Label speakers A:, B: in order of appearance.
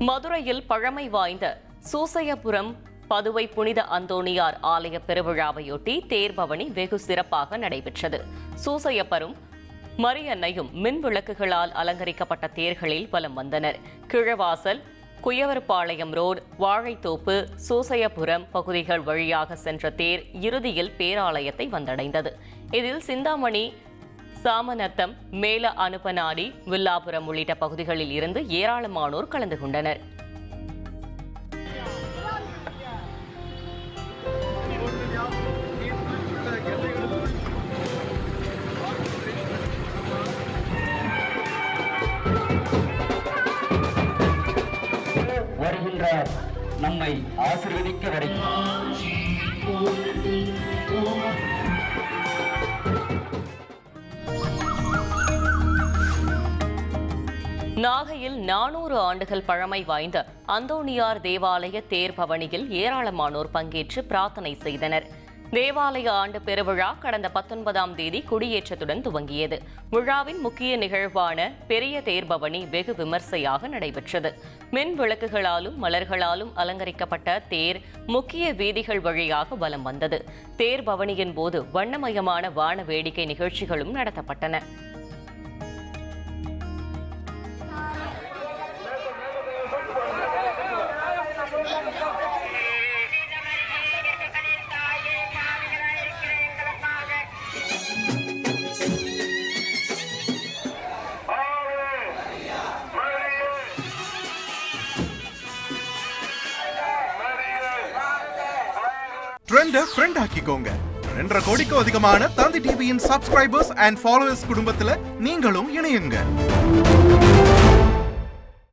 A: மதுரையில் பழமை வாய்ந்த சூசையபுரம் பதுவை புனித அந்தோணியார் ஆலய பெருவிழாவையொட்டி தேர்பவனி வெகு சிறப்பாக நடைபெற்றது. சூசையப்பரும் மரியன்னையும் மின் விளக்குகளால் அலங்கரிக்கப்பட்ட தேர்களில் வலம் வந்தனர். கிழவாசல், குயவர்பாளையம் ரோடு, வாழைத்தோப்பு, சூசையபுரம் பகுதிகள் வழியாக சென்ற தேர் இறுதியில் பேராலயத்தை வந்தடைந்தது. இதில் சிந்தாமணி, சாமநத்தம், மேல அனுப்பனாடி, வில்லாபுரம் உள்ளிட்ட பகுதிகளில் இருந்து ஏராளமானோர் கலந்து கொண்டனர்.
B: வருகின்ற நம்மை ஆசீர்வதிக்க வரைக்கும்
A: நாகையில் 400 ஆண்டுகள் பழமை வாய்ந்த அந்தோணியார் தேவாலய தேர் பவனியில் ஏராளமானோர் பங்கேற்று பிரார்த்தனை செய்தனர். தேவாலய ஆண்டு பெருவிழா கடந்த 19ஆம் தேதி கொடியேற்றத்துடன் துவங்கியது. விழாவின் முக்கிய நிகழ்வான பெரிய தேர்பவனி வெகு விமர்சையாக நடைபெற்றது. மின் விளக்குகளாலும் மலர்களாலும் அலங்கரிக்கப்பட்ட தேர் முக்கிய வீதிகள் வழியாக வலம் வந்தது. தேர் பவனியின் போது வண்ணமயமான வான வேடிக்கை நிகழ்ச்சிகளும் நடத்தப்பட்டன.
C: ட்ரெண்ட ஃப்ரெண்ட் ஆக்கிக்கோங்க. 2.5 கோடிக்கும் அதிகமான தந்தி டிவியின் சப்ஸ்கிரைபர்ஸ் அண்ட் ஃபாலோவர்ஸ் குடும்பத்துல நீங்களும் இணையுங்க.